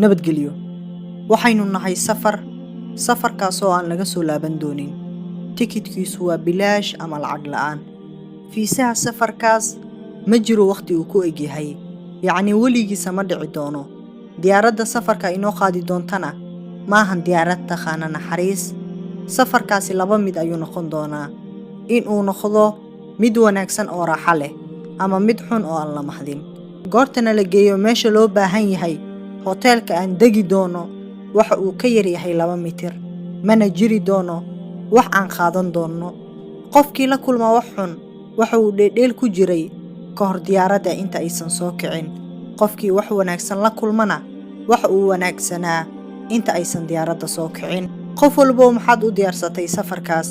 nabadgelyo. Waxaynu nahay safarkaasoo aan laga soo laaban doonin. Tikidhkiisu waa bilaash ama lacag la'aan. Fiisaha safarkaas ma jiro waqti uu ku egyahay, yacni weligiisa ma dhici doono. Diyaaradda safarka inoo qaadi doontana maahan diyaarad taqaana naxariis. Safarkaasi laba mid ayuu noqon doonaa: in uu noqdo mid wanaagsan oo raaxo leh, ama mid xun oo aan la mahdin. Goortana la geeyo meesha loo baahan yahay, hoteelka aan degi doono waxa uu ka yar yahay 2 mitir, mana jiri doono wax aan qaadan doono. Qofkii la kulma wax xun waxa uu dheedheel ku jiray ka hor diyaaradda inta aysan soo kicin. Qofkii wax wanaagsan la kulmana waxa uu wanaagsanaa inta aysan diyaaradda soo kicin. qof walba maxaad u diyaarsatay safarkaas?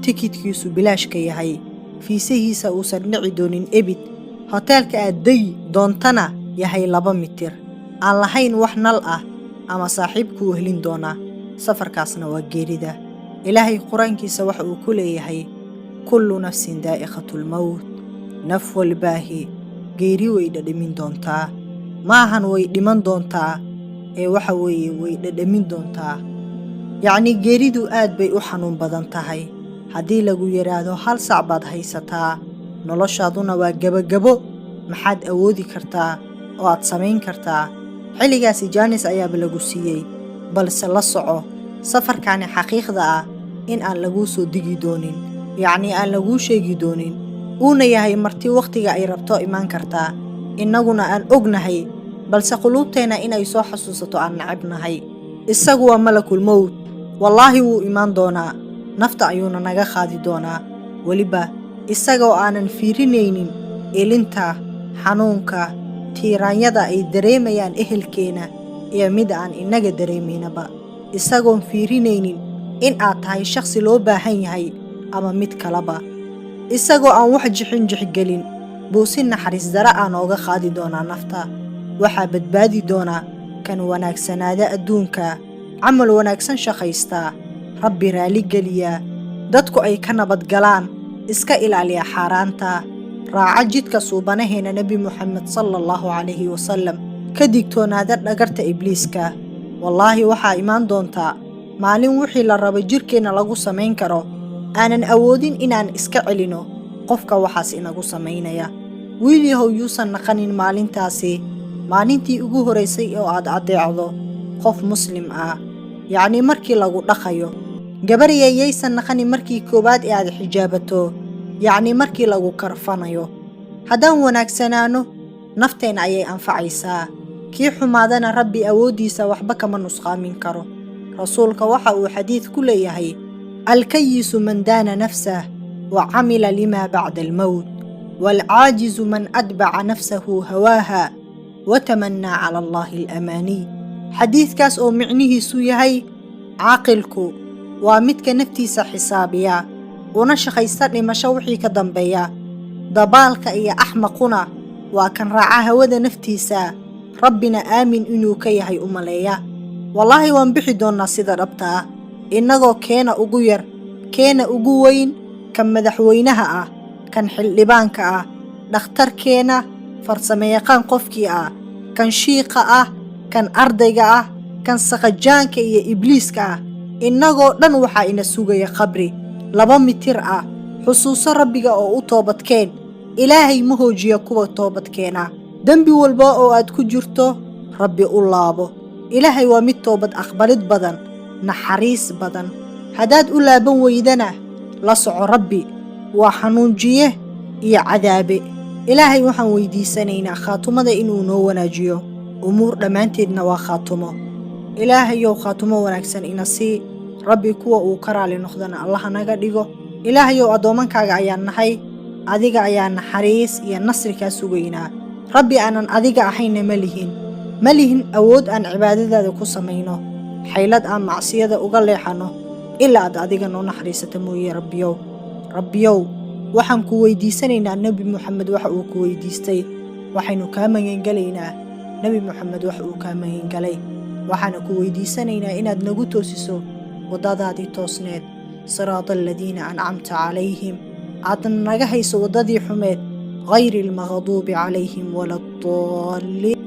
Tikidhkiisu bilaashka yahay, fiisahiisa uusan dhici doonin ebid, hoteelka aad degi doontana yahay 2 mitir, aan lahayn wax nal ah ama saaxiibku helin doona. Safarkaasna waa geerida. Ilaahay quraankiisa waxa uu ku leeyahay: kullu nafsin daa'iqatul mawt. Naf walbaahi geeri way dhadhamin doontaa. Maahan way dhiman doontaa, ee waxa weeye way dhadhamin doontaa. yacni geeridu aad bay u xanuun badan tahay. Haddii lagu yiraahdo 1 saac baad haysataa, noloshaaduna waa gabagabo, maxaad awoodi kartaa oo aad samayn kartaa? Xilligaasi jaanis ayaaba lagu siiyey, balse la soco safarkaani xaqiiqda ah in aan lagu soo digi doonin, yacni aan lagu sheegi doonin, uuna yahay marti waqtiga ay rabto imaan kartaa, innaguna aan ognahay, balse quluubteena inay soo xasuusato aan nacabnahay. Isagu waa malakul mawt. Wallaahi wuu imaan doonaa, nafta ayuuna naga qaadi doonaa, weliba isagoo aanan fiirinaynin ilinta, xanuunka, tiiraanyada ay dareemayaan ehelkeena iyo mid aan inaga dareemaynaba. Isagoon fiirinaynin in aad tahay shakhsi loo baahan yahay ama mid kaleba. Isagoo aan wax jixgelin buu si naxariis dara ah nooga qaadi doonaa nafta. Waxaa badbaadi doonaa kan wanaagsanaada adduunka, camal wanaagsan shaqaystaa, Rabbi raali geliya, dadku ay ka nabadgalaan, iska ilaaliya xaaraanta, raaca jidka suubanaheena Nabi Muhammad sallallahu alayhi wasallam, ka digtoonaada dhagarta ibliiska. Wallaahi waxaa imaan doontaa maalin wixii la rabo jirkeena lagu samayn karo, aanan awoodin inaan iska celino qofka waxaas inagu samaynaya. Wiil yahow yuusan naqanin maalintaasi maalintii ugu horeysay oo aad adeecdo qof muslim ah, yacni markii lagu dhaqayo. Gabar yaysan naqanin markii koobaad ee aad xijaabato, yacni markii lagu karfanayo. Haddaan wanaagsanaano, nafteena ayay anfacaysaa. Kii xumaadana Rabbi awoodiisa waxba kama nusqaamin karo. Rasuulka waxa uu xadiid ku leeyahay: alkayisu man daana nafsah wa camila lima bacda almawt, waalcaajizu man adbaca nafsahu hawaaha watamannaa cala Allahi alamaanii. xadiidkaas oo micnihiisu yahay: caaqilku waa midka naftiisa xisaabiya, una shaqaysta dhimasho wixii ka dambeeya. Dabaalka iyo axmaquna waa kan raaca hawada naftiisa, Rabbina aamin inuu ka yahay u maleeya. Wallaahi waan bixi doonnaa sida dhabta ah, innagoo keena ugu yar, keena ugu weyn, kan madaxweynaha ah, kan xildhibaanka ah, dhakhtarkeena, farsamayaqaan qofkii ah, kan shiiqa ah, kan ardayga ah, kan saqajaanka iyo ibliiska ah. Innagoo dhan waxaa ina sugaya qabri 2 mitir ah. Xusuuso Rabbiga oo u toobadkeen. Ilaahay ma hoojiya kuwa toobadkeena. Dembi walba oo aad ku jirto, Rabbi u laabo. Ilaahay waa mid toobad aqbalid badan, naxariis badan. Haddaad u laaban weydana, la soco Rabbi waa xanuunjiye iyo cadaabe. Ilaahay waxaan weydiisanaynaa khaatumada inuu noo wanaajiyo, umuur dhammaanteedna waa khaatumo. Ilaahayow khaatumo wanaagsan ina sii. Rabbi kuwa uu ka raali noqdana Allah naga dhigo. Ilaahayow addoomankaaga ayaan nahay, adiga ayaa naxariis iyo nasri kaa sugaynaa. Rabbi aanan adiga ahayna ma lihin awood aan cibaadadaada ku samayno, xaylad aan macsiyada uga leexano, ilaa aad adiga noo naxariisata mooye. Rabbiyow waxaan ku weydiisanaynaa Nabi Muhammad waxa uu ku weydiistay, waxaynu kaa magangelaynaa Nabi Muhammad waxa uu kaa magangelay. waxaana ku weydiisanaynaa inaad nagu toosiso wadadaadii toosneed, siraada aladiina ancamta calayhim, aadna naga hayso wadadii xumeed, غير المغضوب عليهم ولا الضالين.